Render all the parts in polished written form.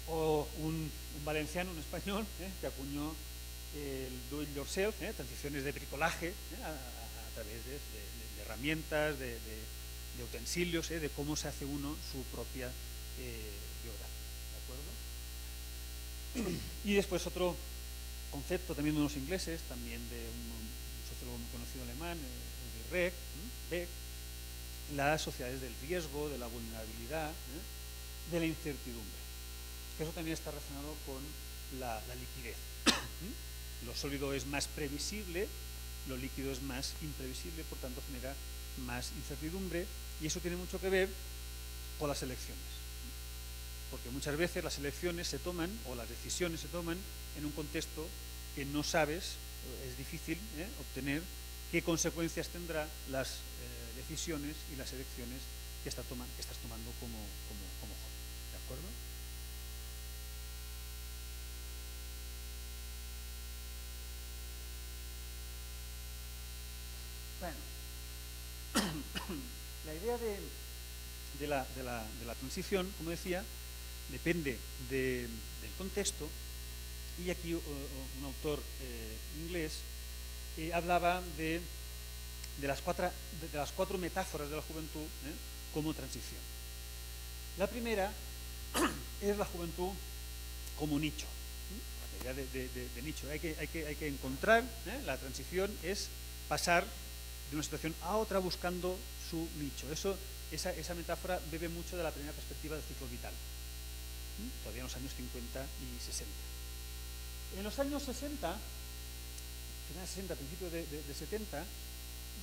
o un valenciano, un español, que acuñó el do it yourself, transiciones de bricolaje, a través de herramientas, de utensilios, de cómo se hace uno su propia biografía, ¿de acuerdo? Y después otro concepto también de unos ingleses, también de un sociólogo muy conocido alemán, Ulrich Beck, las sociedades del riesgo, de la vulnerabilidad, de la incertidumbre. Eso también está relacionado con la liquidez. Lo sólido es más previsible, lo líquido es más imprevisible, por tanto genera más incertidumbre, y eso tiene mucho que ver con las elecciones. Porque muchas veces las elecciones se toman, o las decisiones se toman, en un contexto que no sabes, es difícil obtener qué consecuencias tendrá las decisiones y las elecciones que estás tomando como joven. ¿De acuerdo? Bueno, la idea de la transición, como decía, depende del contexto, y aquí un autor inglés hablaba de las cuatro metáforas de la juventud como transición. La primera es la juventud como nicho, la idea de nicho. Hay que encontrar, la transición es pasar de una situación a otra buscando su nicho. Esa metáfora bebe mucho de la primera perspectiva del ciclo vital, todavía en los años 50 y 60. En los años 60, final de 60, principio de 70,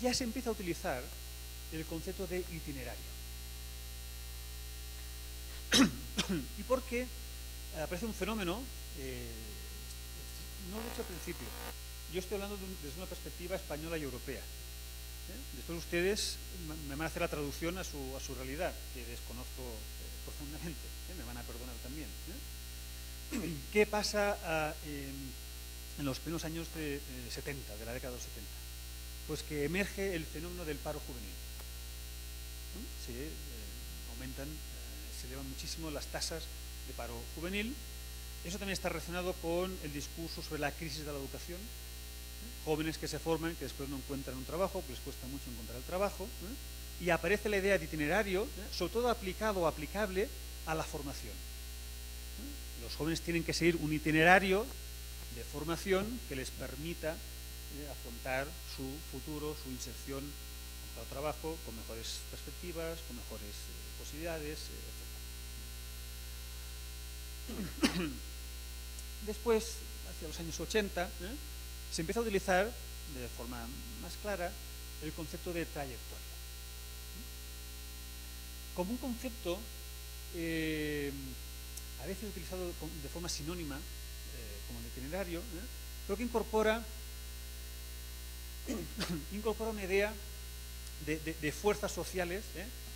ya se empieza a utilizar el concepto de itinerario. ¿Y por qué? Aparece un fenómeno, no lo he dicho al principio, yo estoy hablando desde una perspectiva española y europea. Después ustedes me van a hacer la traducción a su realidad, que desconozco profundamente, me van a perdonar también. ¿Qué pasa en los primeros años de 70, de la década de los 70? Pues que emerge el fenómeno del paro juvenil. Se aumentan, se elevan muchísimo las tasas de paro juvenil. Eso también está relacionado con el discurso sobre la crisis de la educación. Jóvenes que se forman, que después no encuentran un trabajo, que les cuesta mucho encontrar el trabajo, y aparece la idea de itinerario, sobre todo aplicado o aplicable a la formación. Los jóvenes tienen que seguir un itinerario de formación que les permita afrontar su futuro, su inserción al trabajo con mejores perspectivas, con mejores posibilidades, etc. Después, hacia los años 80, se empieza a utilizar de forma más clara el concepto de trayectoria. Como un concepto a veces utilizado de forma sinónima, como el itinerario, pero que incorpora una idea de fuerzas sociales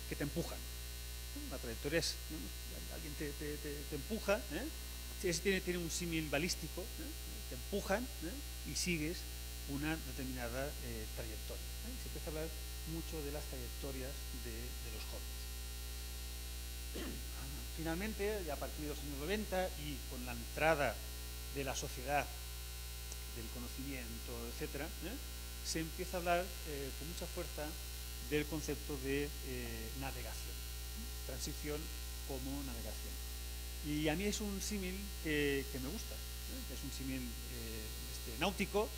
que te empujan. La trayectoria es, alguien te empuja, tiene un símil balístico, te empujan y sigues una determinada trayectoria. Se empieza a hablar mucho de las trayectorias de los jóvenes. Finalmente, ya a partir de los años 90 y con la entrada de la sociedad, del conocimiento, etc., se empieza a hablar con mucha fuerza del concepto de navegación, transición como navegación. Y a mí es un símil que me gusta, es un símil náutico,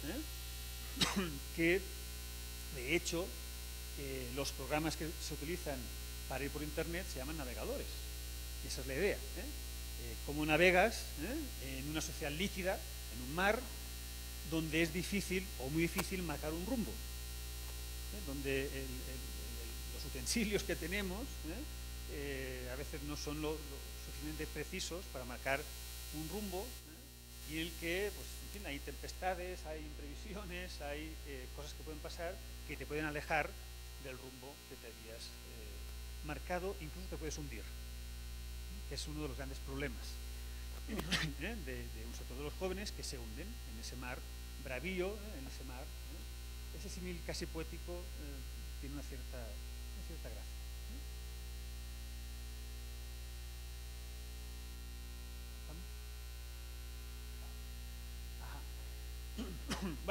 que de hecho los programas que se utilizan para ir por internet se llaman navegadores. Esa es la idea. Cómo navegas en una sociedad líquida, en un mar, donde es difícil o muy difícil marcar un rumbo, donde los utensilios que tenemos a veces no son lo suficientemente precisos para marcar un rumbo, y en el que, pues, en fin, hay tempestades, hay imprevisiones, hay cosas que pueden pasar que te pueden alejar del rumbo que te habías marcado, incluso te puedes hundir, que es uno de los grandes problemas de un sector de los jóvenes, que se hunden en ese mar bravío, en ese mar. Ese símil casi poético tiene una cierta gracia.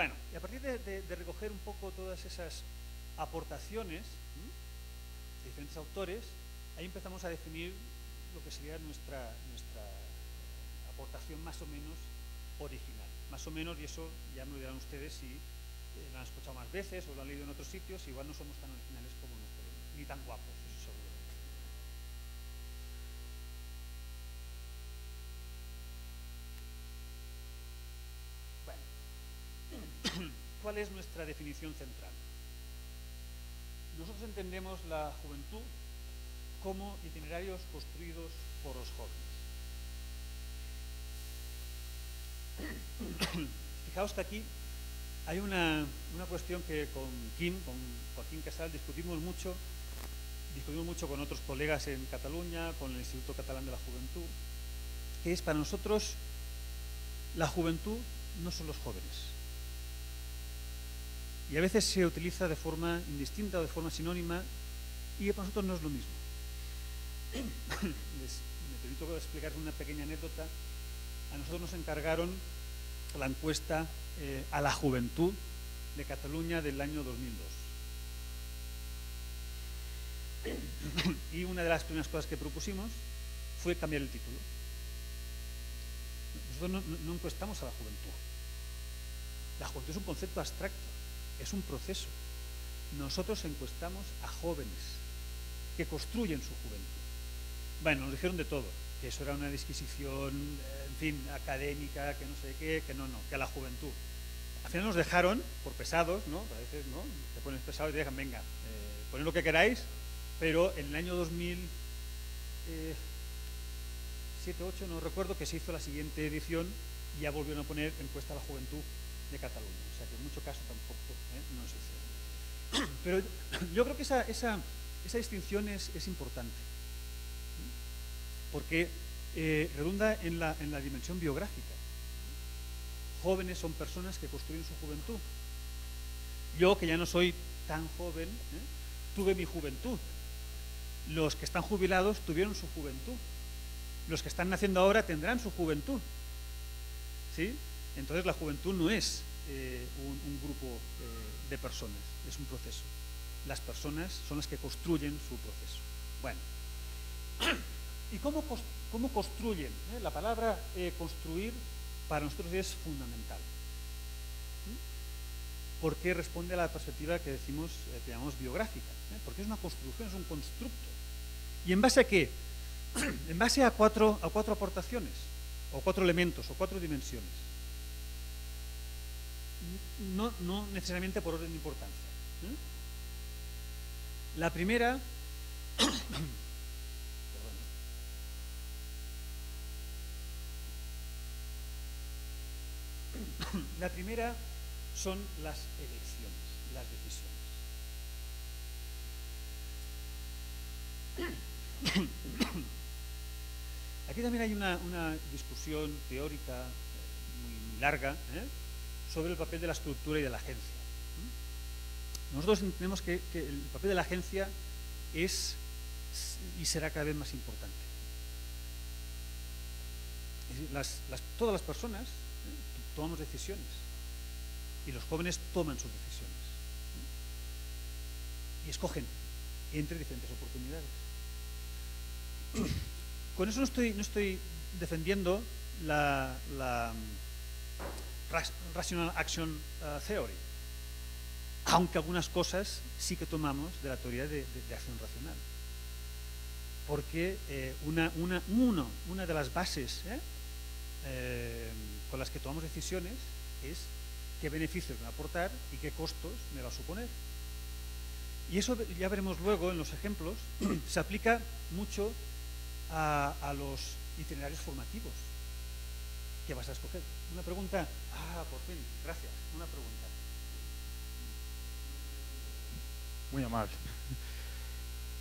Bueno, y a partir de recoger un poco todas esas aportaciones de diferentes autores, ahí empezamos a definir lo que sería nuestra aportación más o menos original. Más o menos, y eso ya me lo dirán ustedes si lo han escuchado más veces o lo han leído en otros sitios, igual no somos tan originales como nos creemos, ni tan guapos, eso seguro. Bueno, ¿cuál es nuestra definición central? Nosotros entendemos la juventud como itinerarios construidos por los jóvenes. Fijaos que aquí hay una cuestión que con Joaquín Casal discutimos mucho con otros colegas en Cataluña, con el Instituto Catalán de la Juventud, que es para nosotros la juventud no son los jóvenes. Y a veces se utiliza de forma indistinta o de forma sinónima, y para nosotros no es lo mismo. Me permito explicar una pequeña anécdota. A nosotros nos encargaron la encuesta a la juventud de Cataluña del año 2002. Y una de las primeras cosas que propusimos fue cambiar el título. Nosotros no encuestamos a la juventud. La juventud es un concepto abstracto, es un proceso. Nosotros encuestamos a jóvenes que construyen su juventud. Bueno, nos dijeron de todo, que eso era una disquisición, en fin, académica, que no sé qué, que no, que a la juventud. Al final nos dejaron, por pesados, ¿no? A veces, ¿no? Te pones pesado y te dejan, venga, poned lo que queráis, pero en el año 2007, 2008, no recuerdo, que se hizo la siguiente edición y ya volvieron a poner encuesta a la juventud de Cataluña. O sea que en mucho caso tampoco no se hizo. Pero yo creo que esa distinción es importante, porque redunda en la dimensión biográfica. Jóvenes son personas que construyen su juventud. Yo, que ya no soy tan joven, tuve mi juventud. Los que están jubilados tuvieron su juventud. Los que están naciendo ahora tendrán su juventud. ¿Sí? Entonces la juventud no es un grupo de personas, es un proceso. Las personas son las que construyen su proceso. Bueno, ¿y cómo construyen? La palabra construir para nosotros es fundamental, porque responde a la perspectiva que decimos, que llamamos biográfica, porque es una construcción, es un constructo. ¿Y en base a qué? En base a cuatro aportaciones, o 4 elementos, o 4 dimensiones. No necesariamente por orden de importancia. La primera la primera son las elecciones, las decisiones. Aquí también hay una discusión teórica muy larga sobre el papel de la estructura y de la agencia. Nosotros entendemos que el papel de la agencia es y será cada vez más importante. Es decir, todas las personas tomamos decisiones y los jóvenes toman sus decisiones y escogen entre diferentes oportunidades. Con eso no estoy defendiendo la Rational Action Theory, aunque algunas cosas sí que tomamos de la teoría de acción racional, porque una de las bases con las que tomamos decisiones es qué beneficios me va a aportar y qué costos me va a suponer. Y eso ya veremos luego en los ejemplos, se aplica mucho a los itinerarios formativos que vas a escoger. Una pregunta, por fin, gracias, una pregunta. Muy amable.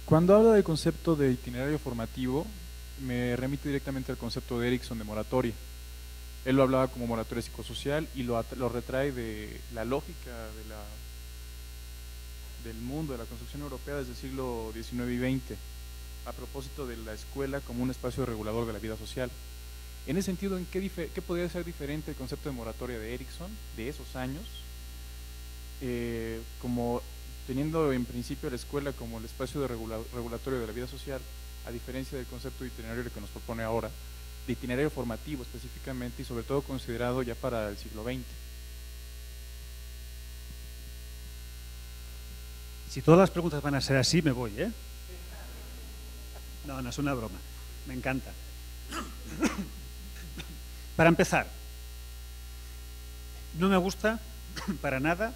Cuando habla del concepto de itinerario formativo, me remite directamente al concepto de Erikson de moratoria. Él lo hablaba como moratoria psicosocial y lo retrae de la lógica del mundo, de la construcción europea desde el siglo XIX y XX, a propósito de la escuela como un espacio regulador de la vida social. En ese sentido, ¿qué podría ser diferente el concepto de moratoria de Erikson de esos años como teniendo en principio la escuela como el espacio de regulatorio de la vida social, a diferencia del concepto de itinerario que nos propone ahora, de itinerario formativo específicamente y sobre todo considerado ya para el siglo XX. Si todas las preguntas van a ser así, me voy, ¿eh? No, no es una broma. Me encanta. Para empezar, no me gusta para nada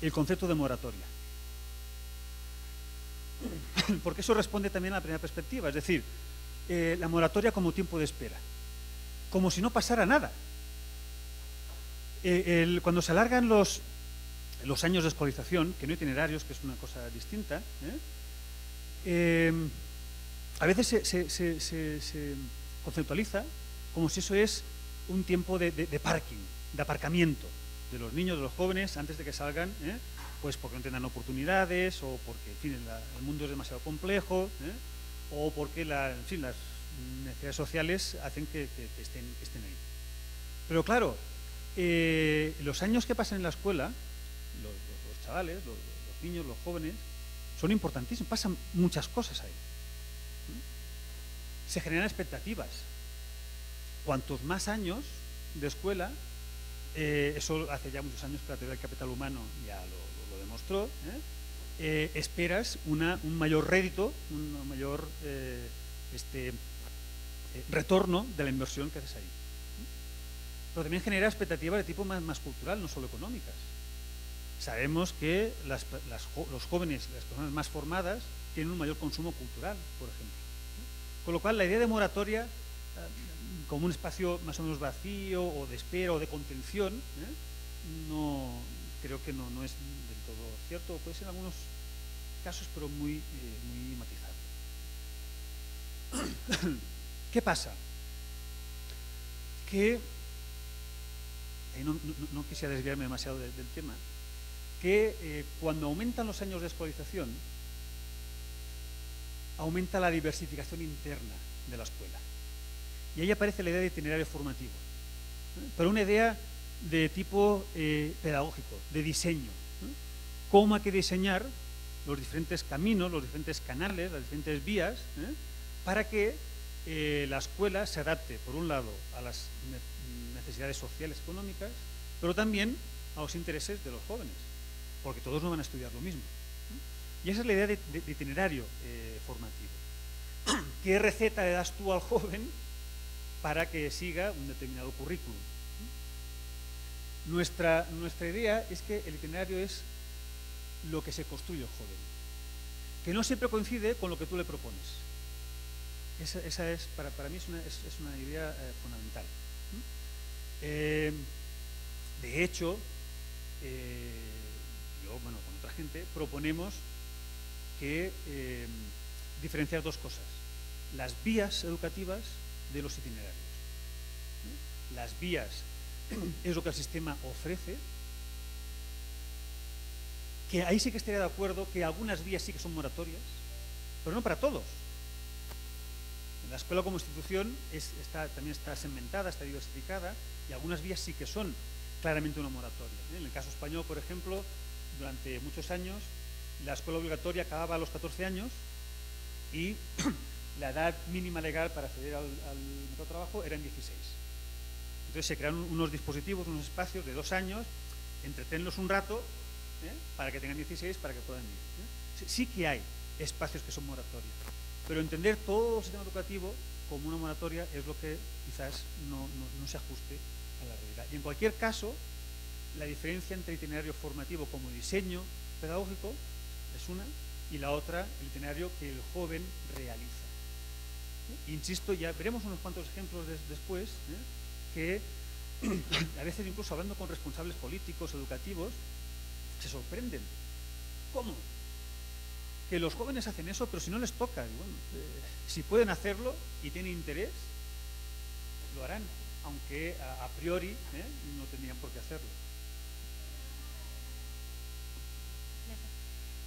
el concepto de moratoria. Porque eso responde también a la primera perspectiva, es decir, la moratoria como tiempo de espera, como si no pasara nada. Cuando se alargan los años de escolarización, que no itinerarios, que es una cosa distinta, a veces se conceptualiza como si eso es un tiempo de parking, de aparcamiento de los niños, de los jóvenes, antes de que salgan, pues porque no tengan oportunidades, o porque, en fin, el mundo es demasiado complejo, o porque las necesidades sociales hacen que estén ahí. Pero claro, los años que pasan en la escuela, los chavales, los niños, los jóvenes, son importantísimos, pasan muchas cosas ahí. Se generan expectativas. Cuantos más años de escuela, eso hace ya muchos años que la teoría del capital humano ya lo demostró, esperas un mayor rédito, un mayor retorno de la inversión que haces ahí. Pero también genera expectativas de tipo más cultural, no solo económicas. Sabemos que los jóvenes, las personas más formadas, tienen un mayor consumo cultural, por ejemplo. Con lo cual, la idea de moratoria como un espacio más o menos vacío, o de espera, o de contención, no, creo que no es del todo cierto. Puede ser en algunos casos, pero muy matizado. ¿Qué pasa? Que, no quisiera desviarme demasiado del tema, que cuando aumentan los años de escolarización, aumenta la diversificación interna de la escuela. Y ahí aparece la idea de itinerario formativo, pero una idea de tipo pedagógico, de diseño. Cómo hay que diseñar los diferentes caminos, los diferentes canales, las diferentes vías, para que la escuela se adapte, por un lado, a las necesidades sociales, económicas, pero también a los intereses de los jóvenes, porque todos no van a estudiar lo mismo. Y esa es la idea de itinerario formativo. ¿Qué receta le das tú al joven para que siga un determinado currículum? Nuestra idea es que el itinerario es lo que se construye el joven, que no siempre coincide con lo que tú le propones. Esa es, para mí es una idea fundamental. De hecho, yo, con otra gente, proponemos que diferenciar dos cosas: las vías educativas de los itinerarios. Las vías es lo que el sistema ofrece, que ahí sí que estaría de acuerdo que algunas vías sí que son moratorias, pero no para todos. La escuela como institución también está segmentada, está diversificada, y algunas vías sí que son claramente una moratoria. En el caso español, por ejemplo, durante muchos años la escuela obligatoria acababa a los 14 años y la edad mínima legal para acceder al mercado de trabajo era en 16. Entonces se crearon unos dispositivos, unos espacios de 2 años, entretenlos un rato, para que tengan 16, para que puedan ir. Sí que hay espacios que son moratorias, pero entender todo el sistema educativo como una moratoria es lo que quizás no se ajuste a la realidad. Y en cualquier caso, la diferencia entre itinerario formativo como diseño pedagógico es una, y la otra, el itinerario que el joven realiza. Insisto, ya veremos unos cuantos ejemplos después, que a veces, incluso hablando con responsables políticos, educativos, se sorprenden. ¿Cómo? Que los jóvenes hacen eso, pero si no les toca. Y bueno, si pueden hacerlo y tienen interés, lo harán, aunque a priori no tendrían por qué hacerlo.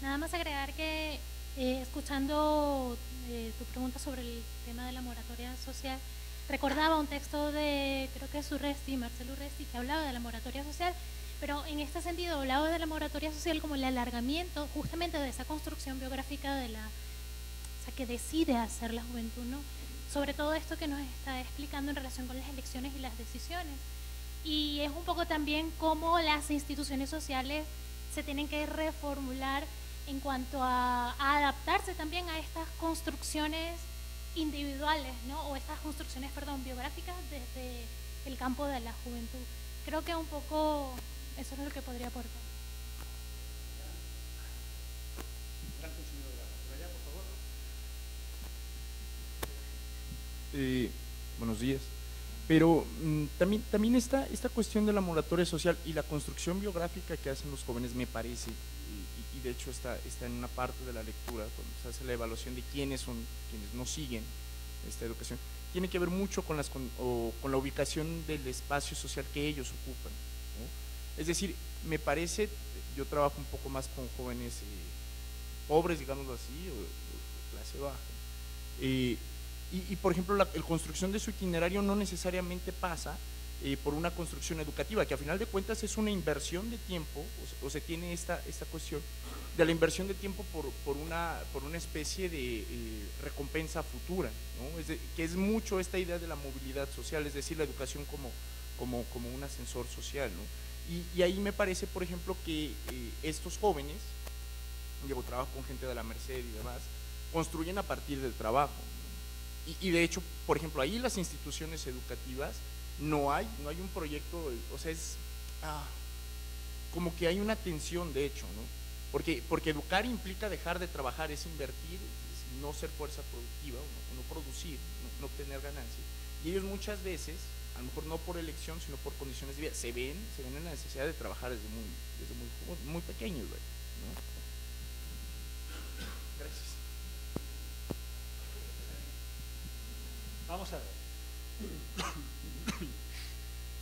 Nada más agregar que escuchando tu pregunta sobre el tema de la moratoria social, recordaba un texto de, creo que es Marcelo Urresti, que hablaba de la moratoria social, Pero en este sentido, hablado de la moratoria social como el alargamiento justamente de esa construcción biográfica de la, o sea, que decide hacer la juventud, ¿no? Sobre todo esto que nos está explicando en relación con las elecciones y las decisiones. Y es un poco también cómo las instituciones sociales se tienen que reformular en cuanto a adaptarse también a estas construcciones individuales, ¿no? O estas construcciones, perdón, biográficas desde el campo de la juventud. Creo que un poco eso es lo que podría aportar. Gran consumidor de agua. Por allá, por favor. Buenos días. Pero también esta cuestión de la moratoria social y la construcción biográfica que hacen los jóvenes me parece, y de hecho está en una parte de la lectura, cuando se hace la evaluación de quiénes son quienes no siguen esta educación, tiene que ver mucho con la ubicación del espacio social que ellos ocupan, ¿no? Es decir, me parece, yo trabajo un poco más con jóvenes pobres, digámoslo así, o clase baja, y por ejemplo, la construcción de su itinerario no necesariamente pasa por una construcción educativa, que a final de cuentas es una inversión de tiempo, o se tiene esta cuestión de la inversión de tiempo por una especie de recompensa futura, ¿no? Que es mucho esta idea de la movilidad social, es decir, la educación como un ascensor social, ¿no? Y ahí me parece, por ejemplo, que estos jóvenes, yo trabajo con gente de la Merced y demás, construyen a partir del trabajo, ¿no? Y de hecho, por ejemplo, ahí las instituciones educativas no hay un proyecto, o sea, es como que hay una tensión, de hecho, ¿no? Porque educar implica dejar de trabajar, es invertir, es no ser fuerza productiva, no producir, no obtener ganancias. Y ellos muchas veces, a lo mejor no por elección, sino por condiciones de vida, se ven en la necesidad de trabajar desde muy pequeños, ¿no? Gracias. Vamos a ver.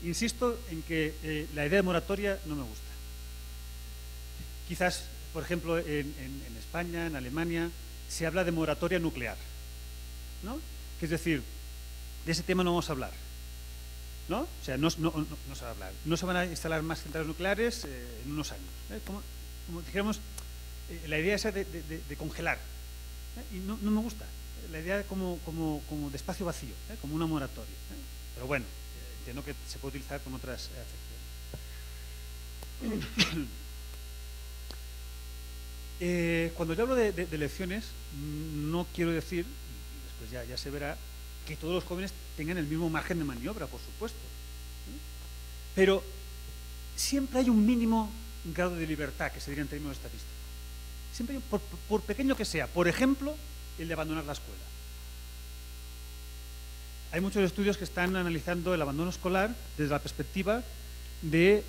Insisto en que la idea de moratoria no me gusta. Quizás, por ejemplo, en España, en Alemania, se habla de moratoria nuclear, ¿no? Que es decir, de ese tema no vamos a hablar, ¿no? O sea, no se va a hablar. No se van a instalar más centrales nucleares en unos años, ¿eh? Como dijéramos, la idea esa de congelar, ¿eh? Y no me gusta. La idea como de espacio vacío, como una moratoria, pero bueno, entiendo que se puede utilizar con otras acepciones. Cuando yo hablo de elecciones, no quiero decir, y después ya se verá, que todos los jóvenes tengan el mismo margen de maniobra, por supuesto, pero siempre hay un mínimo grado de libertad, que se diría en términos estadísticos. Siempre hay, por pequeño que sea, por ejemplo, el de abandonar la escuela. Hay muchos estudios que están analizando el abandono escolar desde la perspectiva de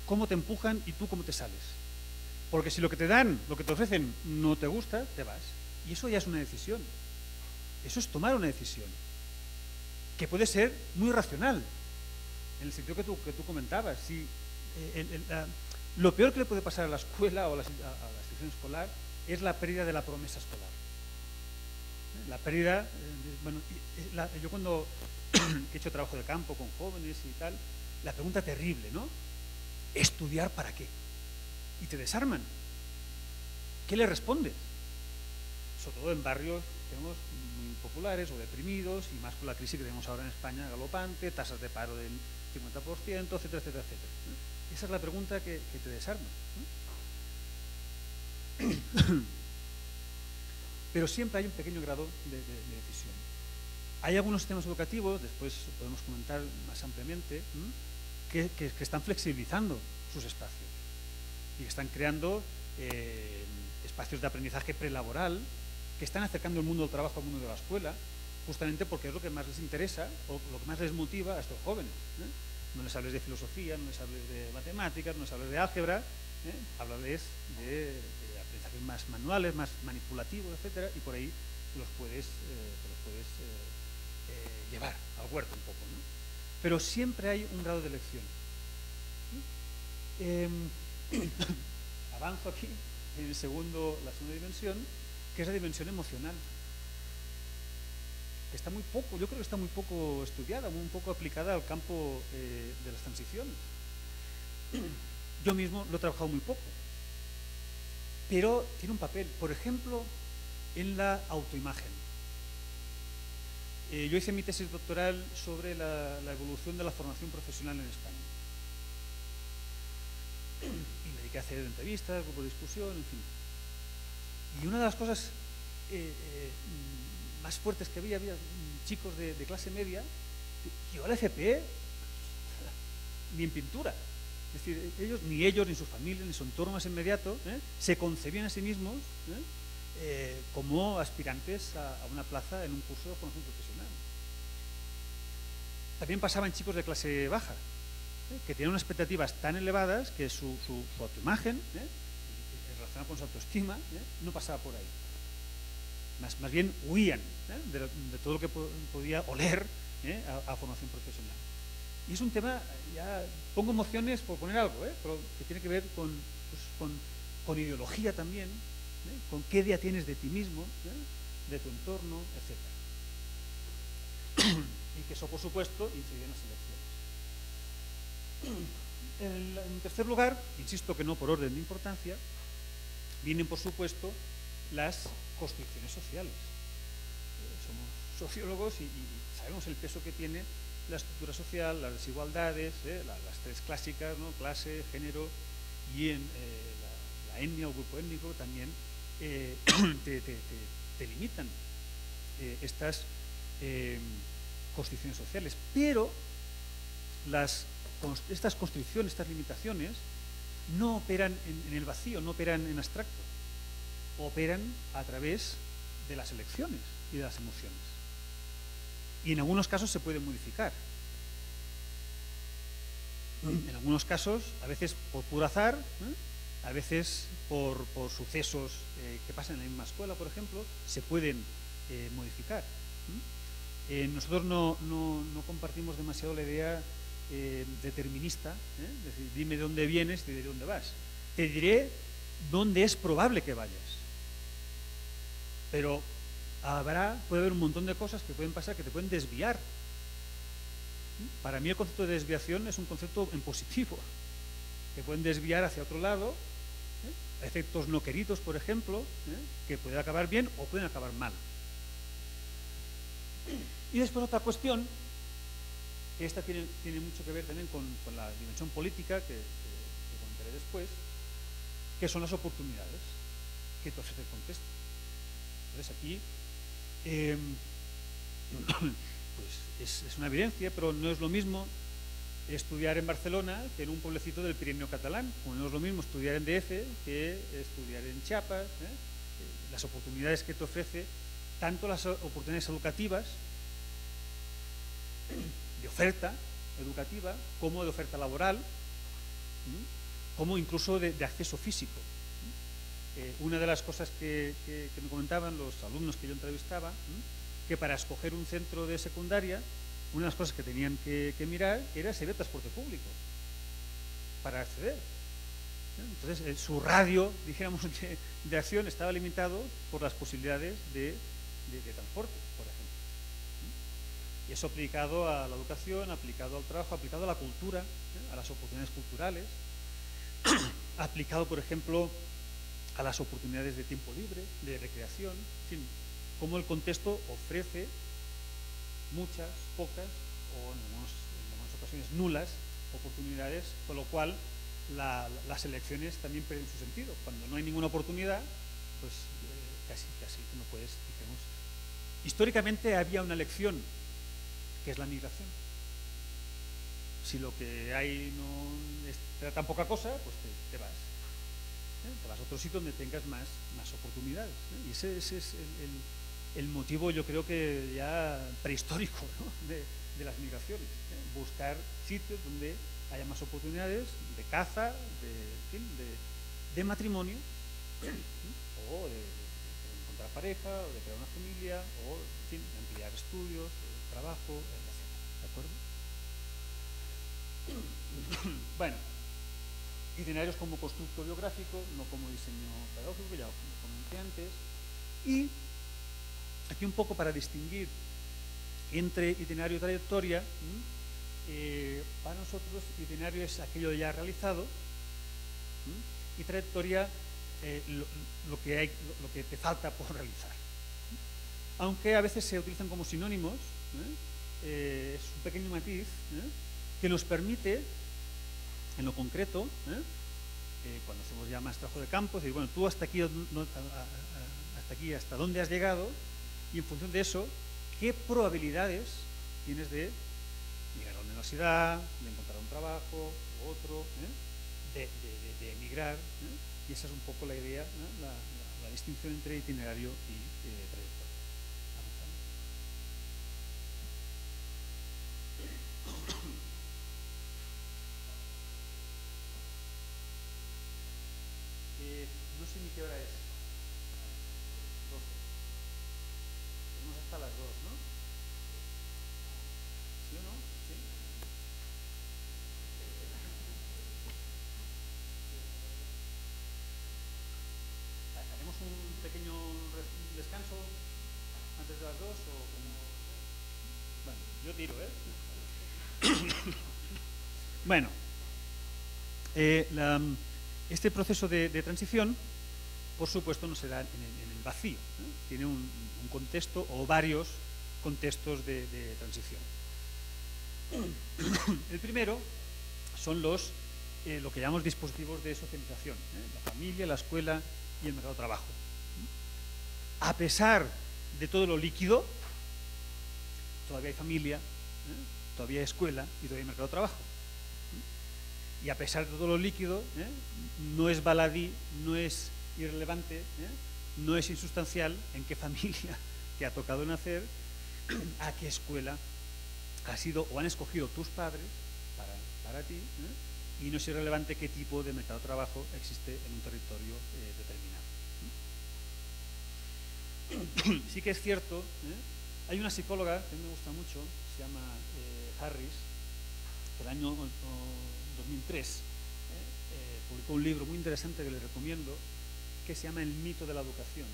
cómo te empujan y tú cómo te sales. Porque si lo que te dan, lo que te ofrecen, no te gusta, te vas. Y eso ya es una decisión. Eso es tomar una decisión. Que puede ser muy racional. En el sentido que tú comentabas. Si, lo peor que le puede pasar a la escuela o a la institución escolar es la pérdida de la promesa escolar. La pérdida, bueno, yo cuando he hecho trabajo de campo con jóvenes y tal, la pregunta terrible, ¿no? ¿Estudiar para qué? Y te desarman. ¿Qué le respondes? Sobre todo en barrios, tenemos muy populares o deprimidos, y más con la crisis que tenemos ahora en España galopante, tasas de paro del 50%, etcétera, etcétera, etcétera, ¿no? Esa es la pregunta que te desarma, ¿no? Pero siempre hay un pequeño grado de decisión. Hay algunos sistemas educativos, después podemos comentar más ampliamente, que están flexibilizando sus espacios y que están creando espacios de aprendizaje prelaboral que están acercando el mundo del trabajo al mundo de la escuela, justamente porque es lo que más les interesa o lo que más les motiva a estos jóvenes, ¿eh? No les hables de filosofía, no les hables de matemáticas, no les hables de álgebra, háblales de aprendizajes más manuales, más manipulativos, etcétera, y por ahí te los puedes llevar al huerto un poco, ¿no? Pero siempre hay un grado de elección. Avanzo aquí en la segunda dimensión, que es la dimensión emocional, que está muy poco, yo creo que está muy poco estudiada, muy poco aplicada al campo de las transiciones. Yo mismo lo he trabajado muy poco, pero tiene un papel, por ejemplo, en la autoimagen. Yo hice mi tesis doctoral sobre la evolución de la formación profesional en España. Y me dediqué a hacer entrevistas, grupos de discusión, en fin. Y una de las cosas más fuertes que había chicos de clase media, yo a la FP, ni en pintura. Es decir, ni ellos, ni su familia, ni su entorno más inmediato, se concebían a sí mismos como aspirantes a una plaza en un curso de formación profesional. También pasaban chicos de clase baja, que tenían unas expectativas tan elevadas que su autoimagen, relacionada con su autoestima, no pasaba por ahí. Más bien huían de todo lo que podía oler a formación profesional. Y es un tema, ya pongo emociones por poner algo, pero que tiene que ver con ideología también, con qué idea tienes de ti mismo, de tu entorno, etc. Y que eso, por supuesto, incide en las elecciones. En tercer lugar, insisto que no por orden de importancia, vienen, por supuesto, las construcciones sociales. Somos sociólogos y sabemos el peso que tiene la estructura social, las desigualdades, las tres clásicas, ¿no? Clase, género y en la etnia o grupo étnico también te limitan estas construcciones sociales. Pero estas construcciones, estas limitaciones, no operan en el vacío, no operan en abstracto, operan a través de las elecciones y de las emociones. Y en algunos casos se pueden modificar. En algunos casos, a veces por puro azar, a veces por sucesos que pasan en la misma escuela, por ejemplo, se pueden modificar. Nosotros no compartimos demasiado la idea determinista, es decir, dime de dónde vienes y de dónde vas. Te diré dónde es probable que vayas. Pero puede haber un montón de cosas que pueden pasar que te pueden desviar. Para mí el concepto de desviación es un concepto en positivo. Te pueden desviar hacia otro lado, efectos no queridos, por ejemplo, que pueden acabar bien o pueden acabar mal. Y después otra cuestión, que esta tiene mucho que ver también con la dimensión política, que comentaré después, que son las oportunidades que te ofrece el contexto. Entonces aquí pues es una evidencia, pero no es lo mismo estudiar en Barcelona que en un pueblecito del Pirineo catalán, como no es lo mismo estudiar en DF que estudiar en Chiapas. Las oportunidades que te ofrece, tanto las oportunidades educativas, de oferta educativa, como de oferta laboral, como incluso de acceso físico. Una de las cosas que me comentaban los alumnos que yo entrevistaba, que para escoger un centro de secundaria, una de las cosas que tenían que mirar era si había transporte público para acceder. Entonces, su radio, dijéramos, de acción estaba limitado por las posibilidades de transporte, por ejemplo. Y eso aplicado a la educación, aplicado al trabajo, aplicado a la cultura, a las oportunidades culturales, aplicado, por ejemplo, a las oportunidades de tiempo libre, de recreación, en fin, cómo el contexto ofrece muchas, pocas o en algunas ocasiones nulas oportunidades, con lo cual las elecciones también pierden su sentido. Cuando no hay ninguna oportunidad, pues casi no puedes, digamos. Históricamente había una elección, que es la migración. Si lo que hay te da tan poca cosa, pues te vas. Te vas a otro sitio donde tengas más oportunidades. Y ese es el motivo, yo creo que ya prehistórico, ¿no? de las migraciones. Buscar sitios donde haya más oportunidades de caza, de matrimonio, o de encontrar pareja, o de crear una familia, o en fin, de ampliar estudios, trabajo, etc. ¿De acuerdo? Bueno, itinerarios como constructo biográfico, no como diseño pedagógico, ya lo comenté antes. Y aquí un poco para distinguir entre itinerario y trayectoria, para nosotros itinerario es aquello ya realizado y trayectoria lo que te falta por realizar. Aunque a veces se utilizan como sinónimos, es un pequeño matiz que nos permite, en lo concreto, cuando hacemos ya más trabajo de campo, decir, bueno, tú hasta aquí, hasta dónde has llegado, y en función de eso, ¿qué probabilidades tienes de llegar a la universidad, de encontrar un trabajo, otro, de emigrar? Y esa es un poco la idea, la distinción entre itinerario y trayectoria. No sé ni qué hora es. 12. Tenemos hasta las 2, ¿no? ¿Sí o no? Sí. ¿Haremos un pequeño descanso antes de las 2 o como? Bueno, yo tiro, Bueno, este proceso de transición, por supuesto, no se da en el vacío, tiene un contexto o varios contextos de transición. El primero son lo que llamamos dispositivos de socialización, la familia, la escuela y el mercado de trabajo. A pesar de todo lo líquido, todavía hay familia, todavía hay escuela y todavía hay mercado de trabajo. Y a pesar de todo lo líquido, no es baladí, no es irrelevante, no es insustancial en qué familia te ha tocado nacer, a qué escuela has sido o han escogido tus padres para ti, y no es irrelevante qué tipo de mercado de trabajo existe en un territorio determinado. Sí que es cierto, hay una psicóloga que a mí me gusta mucho, se llama Harris, que el año 2003 publicó un libro muy interesante que les recomiendo, que se llama El mito de la educación,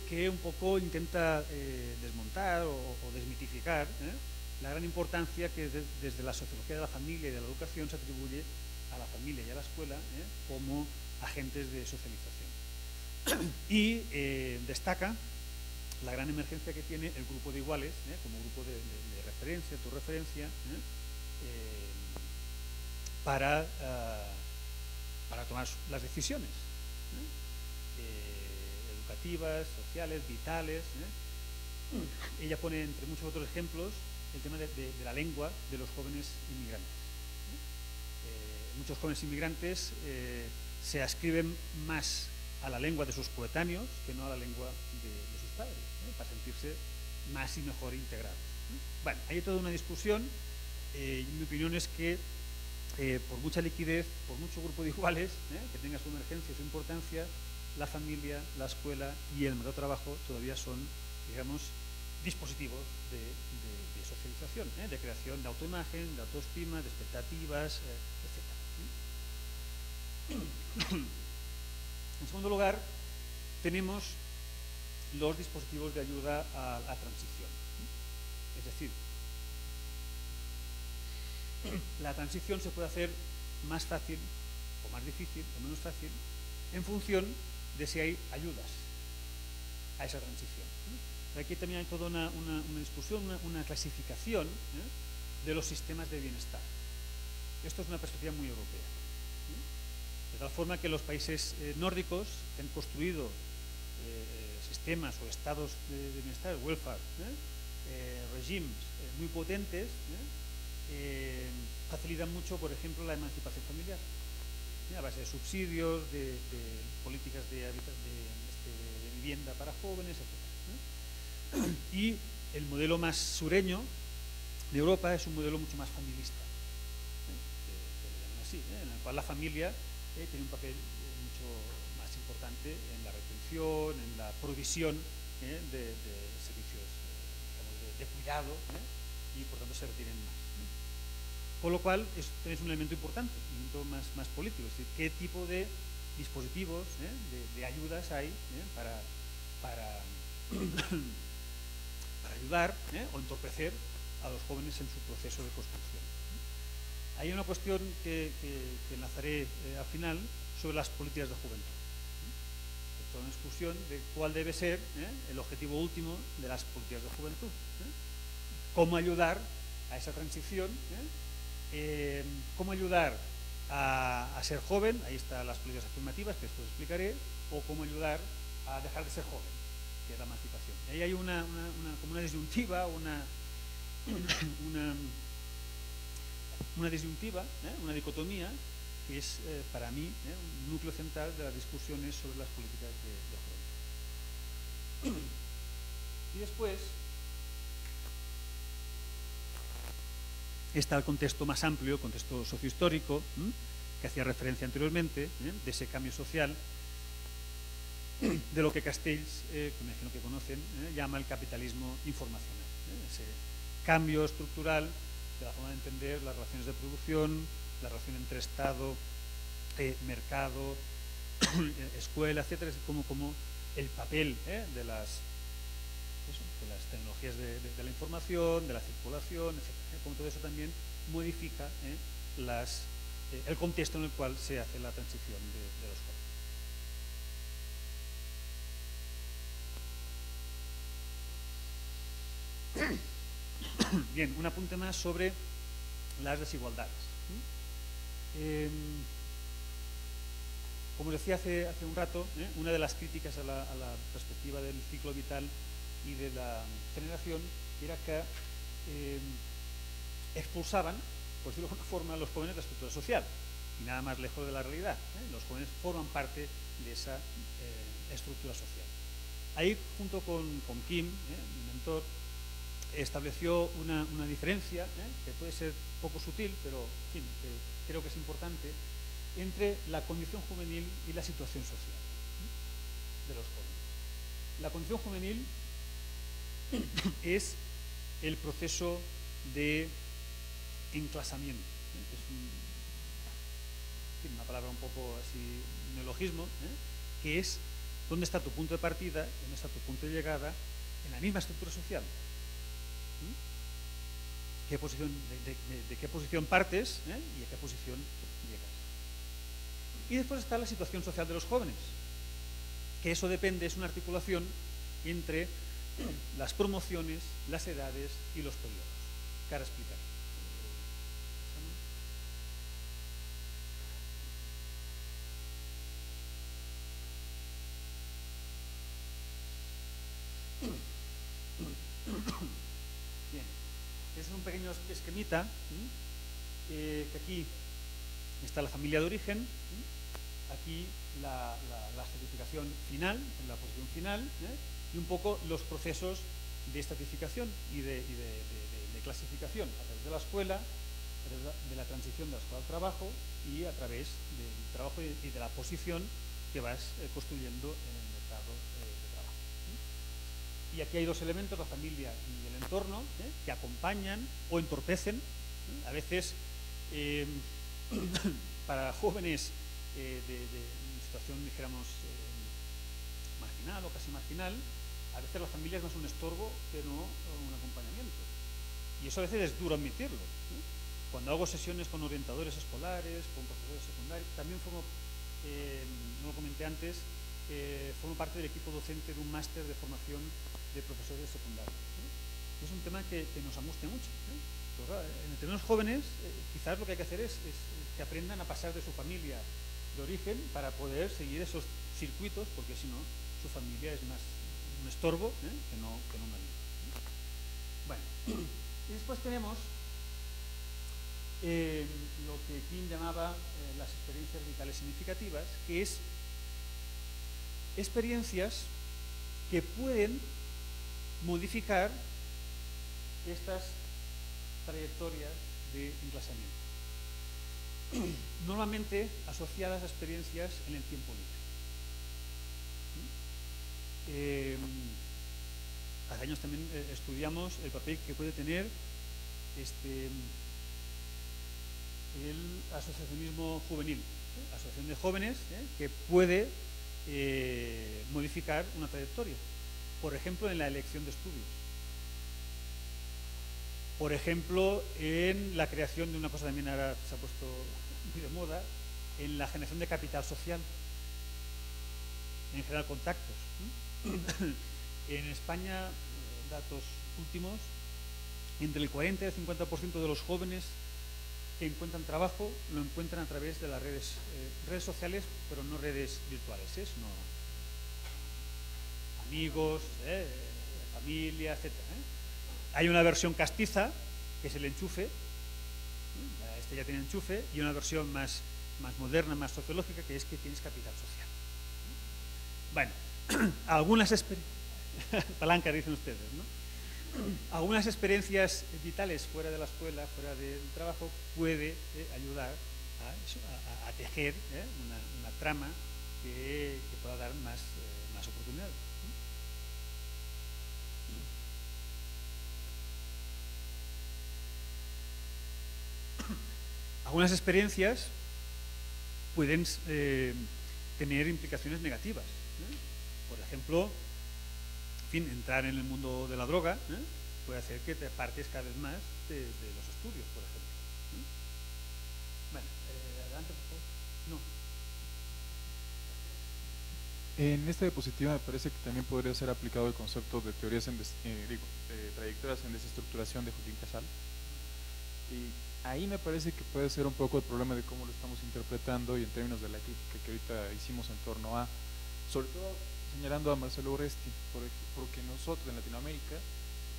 que un poco intenta desmontar o desmitificar la gran importancia que desde la sociología de la familia y de la educación se atribuye a la familia y a la escuela como agentes de socialización. Y destaca la gran emergencia que tiene el grupo de iguales, como grupo de referencia, tu referencia, para tomar las decisiones educativas, sociales, vitales. Ella pone, entre muchos otros ejemplos, el tema de la lengua de los jóvenes inmigrantes. Muchos jóvenes inmigrantes se ascriben más a la lengua de sus coetáneos que no a la lengua de sus padres, para sentirse más y mejor integrados. Bueno, hay toda una discusión, y mi opinión es que por mucha liquidez, por mucho grupo de iguales, que tenga su emergencia y su importancia, la familia, la escuela y el mercado de trabajo todavía son, digamos, dispositivos de socialización, de creación de autoimagen, de autoestima, de expectativas, etc. En segundo lugar, tenemos los dispositivos de ayuda a la transición. Es decir, la transición se puede hacer más fácil o más difícil o menos fácil en función de si hay ayudas a esa transición. Aquí también hay toda una discusión, una clasificación de los sistemas de bienestar. Esto es una perspectiva muy europea. De tal forma que los países nórdicos que han construido sistemas o estados de bienestar, welfare, regimes muy potentes, facilitan mucho, por ejemplo, la emancipación familiar, a base de subsidios, de políticas de vivienda para jóvenes, etc. Y el modelo más sureño de Europa es un modelo mucho más familista, así, en el cual la familia tiene un papel mucho más importante en la retención, en la provisión de servicios, digamos, de cuidado, y por tanto se retienen más. Con lo cual es un elemento importante, un elemento más político, es decir, qué tipo de dispositivos, de ayudas hay para ayudar o entorpecer a los jóvenes en su proceso de construcción. hay una cuestión que enlazaré al final sobre las políticas de juventud. Toda una discusión de cuál debe ser el objetivo último de las políticas de juventud. Cómo ayudar a esa transición, cómo ayudar a ser joven, ahí están las políticas afirmativas que después explicaré, o cómo ayudar a dejar de ser joven, que es la emancipación. Ahí hay como una disyuntiva, una disyuntiva, una dicotomía, que es para mí un núcleo central de las discusiones sobre las políticas de juventud. Y después está el contexto más amplio, el contexto sociohistórico, que hacía referencia anteriormente, de ese cambio social, de lo que Castells, que me imagino que conocen, llama el capitalismo informacional. Ese cambio estructural de la forma de entender las relaciones de producción, la relación entre Estado, mercado, escuela, etcétera, como el papel de las tecnologías de la información, de la circulación, etcétera. Como todo eso también modifica el contexto en el cual se hace la transición de los jóvenes. Bien, un apunte más sobre las desigualdades. Como os decía hace un rato, una de las críticas a la perspectiva del ciclo vital y de la generación era que expulsaban, por decirlo de alguna forma, a los jóvenes de la estructura social, y nada más lejos de la realidad. Los jóvenes forman parte de esa estructura social. Ahí, junto con Kim, mi mentor, estableció una diferencia, que puede ser poco sutil, pero en fin, creo que es importante, entre la condición juvenil y la situación social de los jóvenes. La condición juvenil es el proceso de enclasamiento. Es una palabra un poco así, neologismo, que es dónde está tu punto de partida, dónde está tu punto de llegada en la misma estructura social. ¿De qué posición partes y a qué posición llegas? Y después está la situación social de los jóvenes, que eso depende, es una articulación entre las promociones, las edades y los periodos, que ahora explicaré. Bien, ese es un pequeño esquemita, que aquí está la familia de origen, aquí la estratificación final, en la posición final, y un poco los procesos de estratificación y de clasificación a través de la escuela, a través de la transición de la escuela al trabajo y a través del trabajo y de la posición que vas construyendo en el mercado de trabajo. Y aquí hay dos elementos, la familia y el entorno, que acompañan o entorpecen, a veces para jóvenes de situación, dijéramos, marginal o casi marginal, a veces la familia es más un estorbo que no un acompañamiento. Y eso a veces es duro admitirlo. Cuando hago sesiones con orientadores escolares, con profesores secundarios, también formo, no lo comenté antes, formo parte del equipo docente de un máster de formación de profesores secundarios. Es un tema que nos angustia mucho. Pero, entre los jóvenes, quizás lo que hay que hacer es que aprendan a pasar de su familia de origen para poder seguir esos circuitos, porque si no, su familia es más un estorbo que no una ayuda. Bueno, y después tenemos lo que Kim llamaba las experiencias vitales significativas, que es experiencias que pueden modificar estas trayectorias de enclasamiento, normalmente asociadas a experiencias en el tiempo libre. Hace años también estudiamos el papel que puede tener el asociacionismo juvenil, asociación de jóvenes, que puede modificar una trayectoria, por ejemplo en la elección de estudios. Por ejemplo, en la creación de una cosa también ahora se ha puesto muy de moda, en la generación de capital social, en general contactos. En España, datos últimos, entre el 40 y el 50% de los jóvenes que encuentran trabajo lo encuentran a través de las redes sociales, pero no redes virtuales, sino amigos, familia, etc. Hay una versión castiza, que es el enchufe, este ya tiene enchufe, y una versión más moderna, más sociológica, que es que tienes capital social. Bueno, algunas palancas dicen ustedes, ¿no? Algunas experiencias vitales fuera de la escuela, fuera del trabajo, puede ayudar a tejer una trama que pueda dar más oportunidades. Algunas experiencias pueden tener implicaciones negativas. Por ejemplo, en fin, entrar en el mundo de la droga puede hacer que te apartes cada vez más de los estudios, por ejemplo. Bueno, adelante, por favor. No. En esta diapositiva me parece que también podría ser aplicado el concepto de teorías trayectorias en desestructuración de Joaquín Casal. Y ahí me parece que puede ser un poco el problema de cómo lo estamos interpretando y en términos de la crítica que ahorita hicimos en torno a, sobre todo señalando a Marcelo Urresti, porque nosotros en Latinoamérica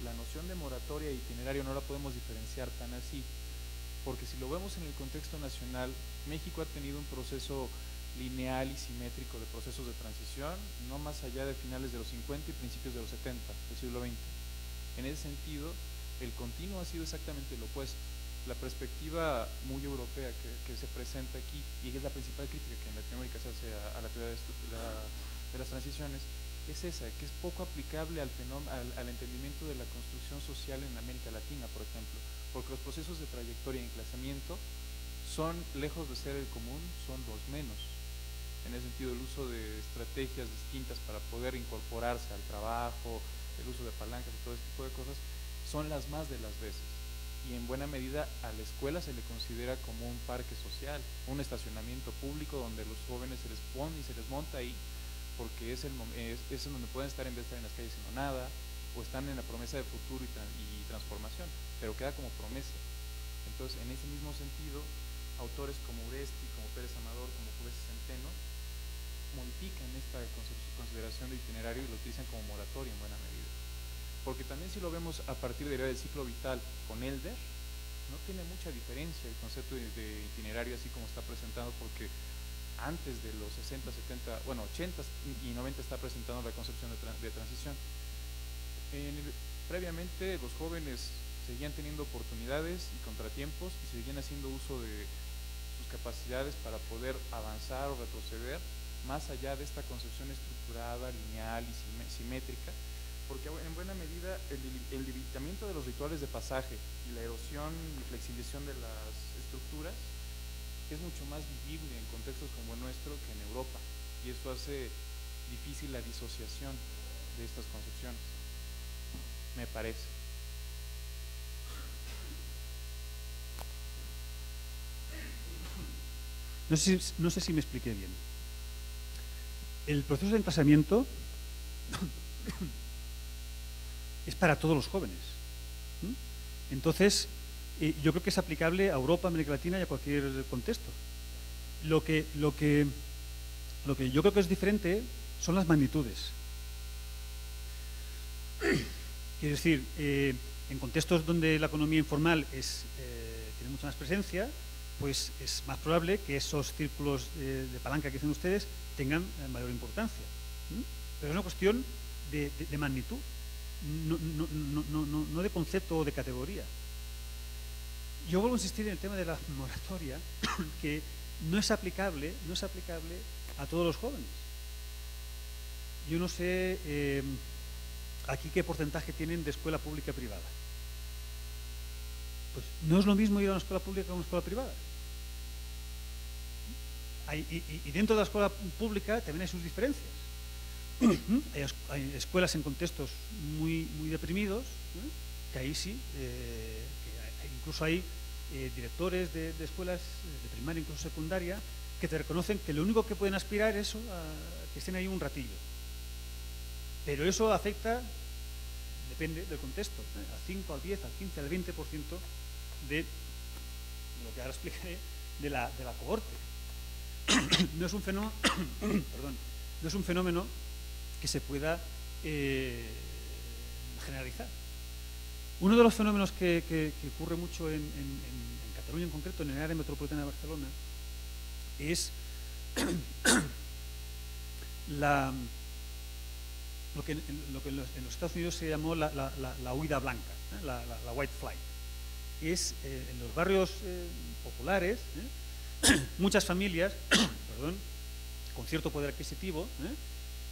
la noción de moratoria e itinerario no la podemos diferenciar tan así, porque si lo vemos en el contexto nacional, México ha tenido un proceso lineal y simétrico de procesos de transición, no más allá de finales de los 50 y principios de los 70 del siglo XX. En ese sentido, el continuo ha sido exactamente lo opuesto. La perspectiva muy europea que se presenta aquí, y es la principal crítica que en Latinoamérica se hace a la teoría de las transiciones, es esa, que es poco aplicable al entendimiento de la construcción social en América Latina, por ejemplo, porque los procesos de trayectoria y enclazamiento son, lejos de ser el común, son los menos. En ese sentido, el uso de estrategias distintas para poder incorporarse al trabajo, el uso de palancas y todo ese tipo de cosas, son las más de las veces. Y en buena medida a la escuela se le considera como un parque social, un estacionamiento público donde los jóvenes se les pone y se les monta ahí, porque es en donde pueden estar en vez de estar en las calles sino nada, o están en la promesa de futuro y transformación, pero queda como promesa. Entonces, en ese mismo sentido, autores como Urresti, como Pérez Amador, como Juvenal Centeno, modifican esta consideración de itinerario y lo utilizan como moratoria en buena medida. Porque también si lo vemos a partir de la idea del ciclo vital con Elder, no tiene mucha diferencia el concepto de itinerario así como está presentado, porque antes de los 60, 70, bueno, 80 y 90 está presentando la concepción de transición. Previamente los jóvenes seguían teniendo oportunidades y contratiempos y seguían haciendo uso de sus capacidades para poder avanzar o retroceder más allá de esta concepción estructurada, lineal y simétrica, porque en buena medida el debilitamiento de los rituales de pasaje y la erosión y flexibilización de las estructuras es mucho más visible en contextos como el nuestro que en Europa, y eso hace difícil la disociación de estas concepciones, me parece. No sé si me expliqué bien. El proceso de enclazamiento es para todos los jóvenes. Entonces, yo creo que es aplicable a Europa, América Latina y a cualquier contexto. Lo que yo creo que es diferente son las magnitudes. Quiero decir, en contextos donde la economía informal tiene mucha más presencia, pues es más probable que esos círculos de palanca que dicen ustedes tengan mayor importancia. Pero es una cuestión de magnitud, no de concepto o de categoría. Yo vuelvo a insistir en el tema de la moratoria, que no es aplicable a todos los jóvenes. Yo no sé aquí qué porcentaje tienen de escuela pública y privada. Pues no es lo mismo ir a una escuela pública que a una escuela privada. Y dentro de la escuela pública también hay sus diferencias. Hay escuelas en contextos muy deprimidos, que ahí sí, incluso hay directores de escuelas de primaria, incluso secundaria, que te reconocen que lo único que pueden aspirar es eso, a que estén ahí un ratillo. Pero eso afecta, depende del contexto, al 5, al 10, al 15, al 20% de lo que ahora explicaré de la cohorte. No es un fenómeno, perdón, no es un fenómeno que se pueda generalizar. Uno de los fenómenos que ocurre mucho en Cataluña en concreto, en el área metropolitana de Barcelona, es lo que en los Estados Unidos se llamó la huida blanca, la white flight. Es en los barrios populares, muchas familias perdón, con cierto poder adquisitivo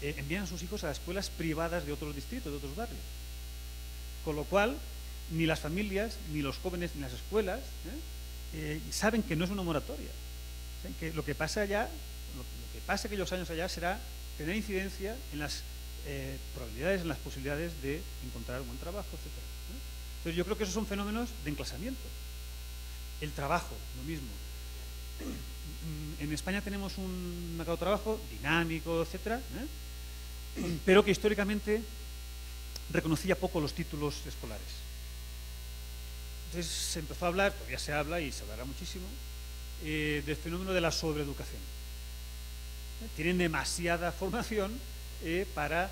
envían a sus hijos a escuelas privadas de otros distritos, de otros barrios. Con lo cual, ni las familias, ni los jóvenes, ni las escuelas saben que no es una moratoria. Saben que lo que pasa allá, lo que pase aquellos años allá será tener incidencia en las probabilidades, en las posibilidades de encontrar un buen trabajo, etc. Entonces yo creo que esos son fenómenos de enclasamiento. El trabajo, lo mismo. En España tenemos un mercado de trabajo dinámico, etc., pero que históricamente reconocía poco los títulos escolares. Entonces se empezó a hablar, todavía se habla y se hablará muchísimo, del fenómeno de la sobreeducación. Tienen demasiada formación para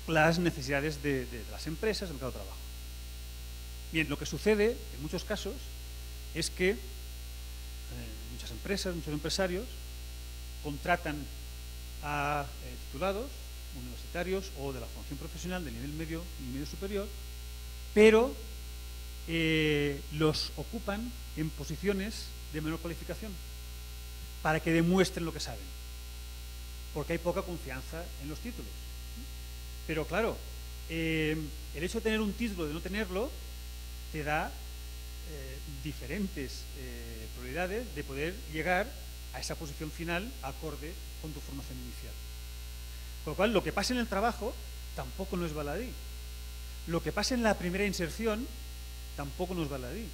las necesidades de las empresas, del mercado de trabajo. Bien, lo que sucede en muchos casos es que muchas empresas, muchos empresarios contratan a titulados universitarios o de la formación profesional de nivel medio y medio superior, pero los ocupan en posiciones de menor cualificación para que demuestren lo que saben, porque hay poca confianza en los títulos. Pero claro, el hecho de tener un título, de no tenerlo, te da diferentes probabilidades de poder llegar a esa posición final acorde con tu formación inicial. Con lo cual, lo que pasa en el trabajo tampoco no es baladí. Lo que pasa en la primera inserción tampoco no es baladí.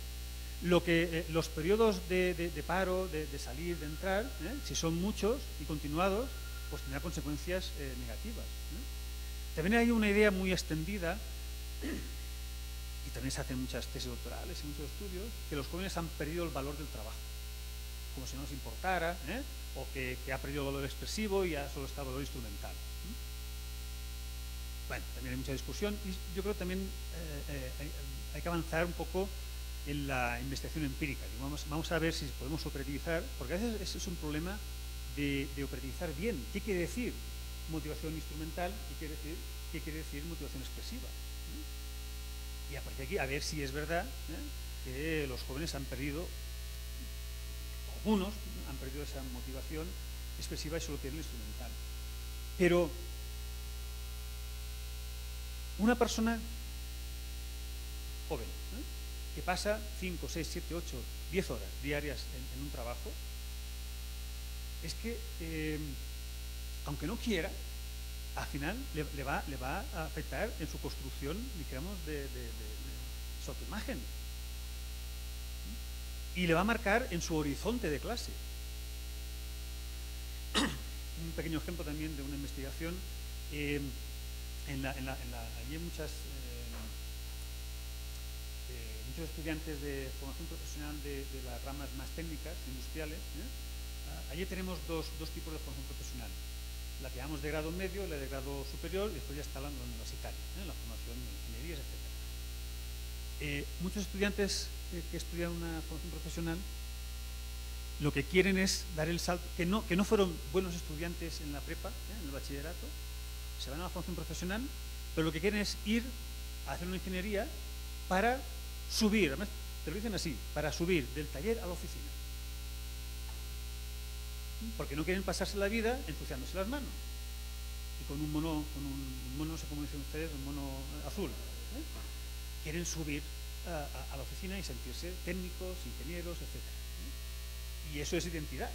Los periodos de paro, de salir, de entrar, si son muchos y continuados, pues tendrá consecuencias negativas. También hay una idea muy extendida, y también se hacen muchas tesis doctorales y muchos estudios, que los jóvenes han perdido el valor del trabajo, como si no les importara, o que ha perdido el valor expresivo y ya solo está el valor instrumental. Bueno, también hay mucha discusión y yo creo que también hay que avanzar un poco en la investigación empírica. Vamos a ver si podemos operativizar, porque a veces ese es un problema de operativizar bien. ¿Qué quiere decir motivación instrumental y qué quiere decir motivación expresiva? Y a partir de aquí, a ver si es verdad que los jóvenes han perdido, algunos han perdido esa motivación expresiva y solo quieren instrumental. Pero una persona joven que pasa 5, 6, 7, 8, 10 horas diarias en un trabajo, es que aunque no quiera, al final le va a afectar en su construcción, digamos, de su autoimagen. Y le va a marcar en su horizonte de clase. Un pequeño ejemplo también de una investigación. Allí hay muchos estudiantes de formación profesional de las ramas más técnicas, industriales. Allí tenemos dos tipos de formación profesional. La que llamamos de grado medio, la de grado superior, y después ya está la universitaria, la formación de ingenierías, etc. Muchos estudiantes que estudian una formación profesional lo que quieren es dar el salto, que no fueron buenos estudiantes en la prepa, en el bachillerato, se van a la formación profesional, pero lo que quieren es ir a hacer una ingeniería para subir, además te lo dicen así, para subir del taller a la oficina. Porque no quieren pasarse la vida ensuciándose las manos y con un mono, no sé cómo dicen ustedes, un mono azul. Quieren subir a la oficina y sentirse técnicos, ingenieros, etc. Y eso es identidad.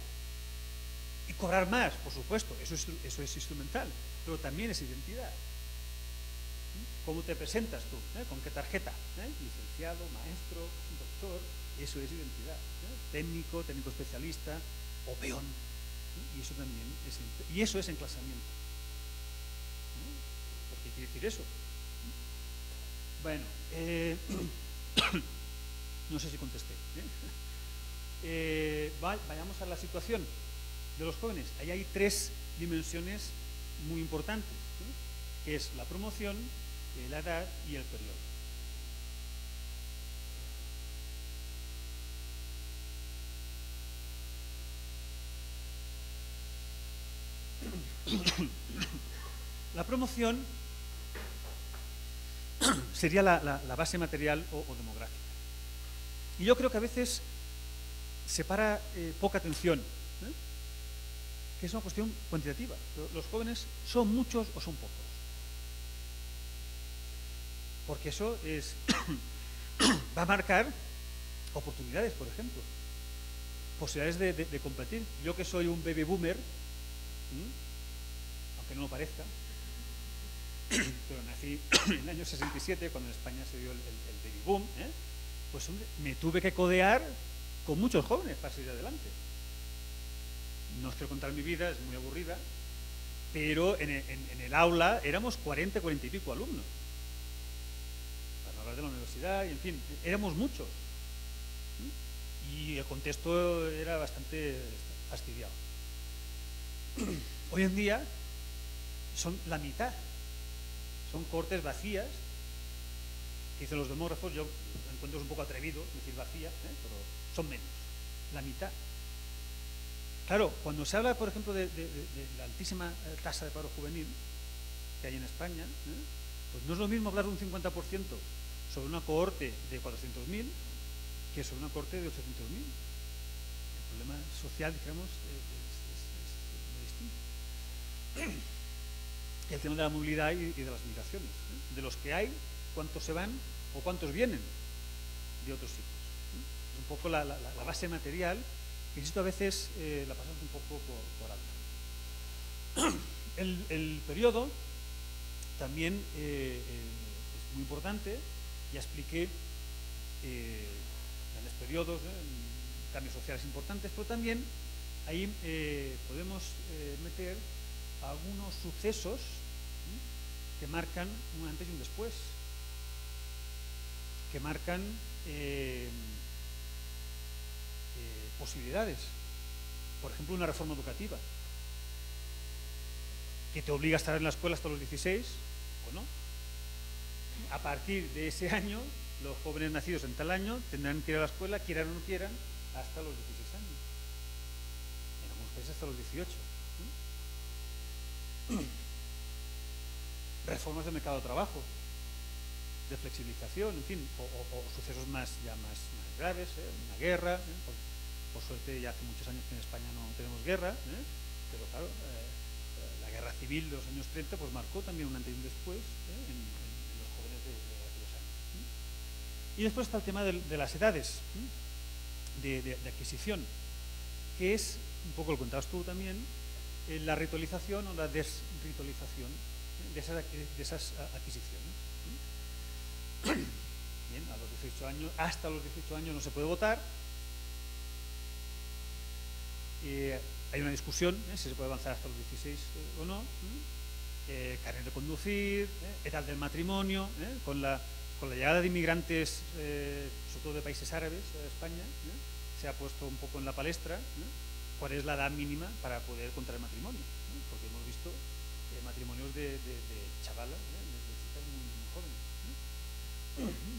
Y cobrar más, por supuesto, eso es instrumental, pero también es identidad. ¿Cómo te presentas tú? ¿Con qué tarjeta? Licenciado, maestro, doctor, eso es identidad. Técnico, técnico especialista o peón. Y eso también es enclasamiento. ¿Por qué quiere decir eso? Bueno, no sé si contesté. Vayamos a la situación de los jóvenes. Ahí hay 3 dimensiones muy importantes, que es la promoción, la edad y el periodo. La promoción sería la base material o demográfica. Y yo creo que a veces se para poca atención, que es una cuestión cuantitativa. Los jóvenes son muchos o son pocos. Porque eso va a marcar oportunidades, por ejemplo. Posibilidades de competir. Yo que soy un baby boomer, aunque no lo parezca, pero nací en el año 67, cuando en España se dio el baby boom, pues hombre, me tuve que codear con muchos jóvenes para seguir adelante. No os quiero contar mi vida, es muy aburrida, pero en el aula éramos 40 y pico alumnos. Para hablar de la universidad, y en fin, éramos muchos. Y el contexto era bastante fastidiado. Hoy en día son la mitad. Son cohortes vacías, que dicen los demógrafos. Yo encuentro un poco atrevido decir vacía, pero son menos, la mitad. Claro, cuando se habla, por ejemplo, de la altísima tasa de paro juvenil que hay en España, pues no es lo mismo hablar de un 50% sobre una cohorte de 400.000 que sobre una cohorte de 800.000. El problema social, digamos, es muy distinto. El tema de la movilidad y de las migraciones, de los que hay, cuántos se van o cuántos vienen de otros sitios. Es un poco la base material, que insisto, a veces la pasamos un poco por alto. El periodo también es muy importante. Ya expliqué grandes periodos, cambios sociales importantes, pero también ahí podemos meter algunos sucesos que marcan un antes y un después, que marcan posibilidades. Por ejemplo, una reforma educativa que te obliga a estar en la escuela hasta los 16 o no. A partir de ese año, los jóvenes nacidos en tal año tendrán que ir a la escuela, quieran o no quieran, hasta los 16 años. En algunos países hasta los 18. Reformas del mercado de trabajo, de flexibilización, en fin, o sucesos más graves, una guerra. Por suerte ya hace muchos años que en España no tenemos guerra, pero claro, la guerra civil de los años 30 pues marcó también un antes y un después en los jóvenes de aquellos años. Y después está el tema de las edades de adquisición, que es, un poco lo contabas tú también, la ritualización o la desritualización de esas adquisiciones. Bien, a los 18 años, hasta los 18 años no se puede votar. Hay una discusión si se puede avanzar hasta los 16 o no. Carnet de conducir, edad del matrimonio, con la llegada de inmigrantes, sobre todo de países árabes a España, se ha puesto un poco en la palestra cuál es la edad mínima para poder contraer matrimonio, porque hemos visto matrimonios de chavalas, de chicas muy jóvenes.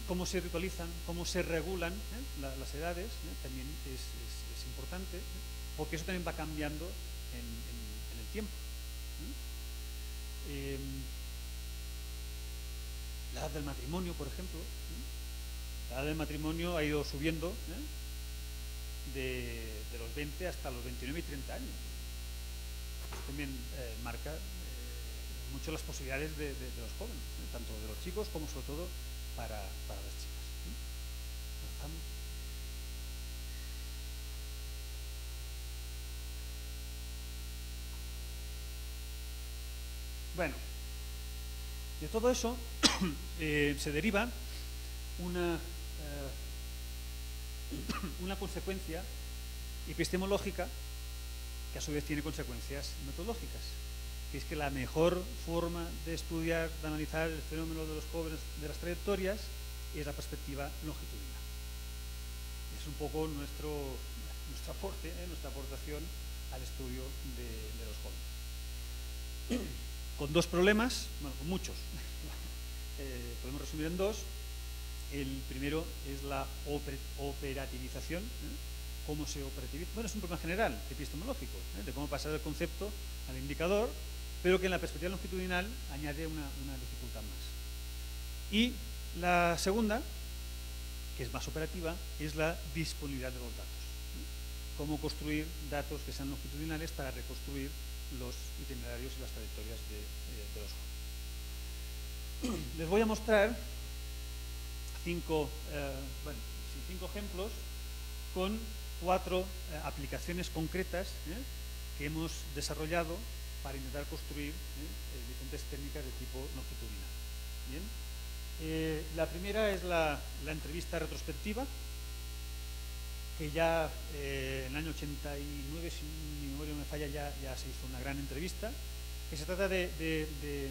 Cómo se ritualizan, cómo se regulan las edades, también es importante, porque eso también va cambiando en el tiempo. La edad del matrimonio, por ejemplo, la edad del matrimonio ha ido subiendo de los 20 hasta los 29 y 30 años. Eso también marca mucho las posibilidades de los jóvenes, tanto de los chicos como sobre todo para las chicas. ¿Avanzamos? Bueno, de todo eso se deriva una consecuencia epistemológica que a su vez tiene consecuencias metodológicas, que es que la mejor forma de estudiar, de analizar el fenómeno de los jóvenes, de las trayectorias, es la perspectiva longitudinal. Es un poco nuestro aporte, nuestra aportación al estudio de los jóvenes. Con dos problemas, bueno, con muchos, podemos resumir en dos. El primero es la operativización. ¿Cómo se operativiza? Bueno, es un problema general, epistemológico, de cómo pasar del concepto al indicador, pero que en la perspectiva longitudinal añade una dificultad más. Y la segunda, que es más operativa, es la disponibilidad de los datos. Cómo construir datos que sean longitudinales para reconstruir los itinerarios y las trayectorias de los jóvenes. Les voy a mostrar cinco ejemplos con 4 aplicaciones concretas que hemos desarrollado para intentar construir diferentes técnicas de tipo longitudinal. Bien. La primera es la entrevista retrospectiva, que ya en el año 89, si mi memoria no me falla, ya se hizo una gran entrevista, que se trata de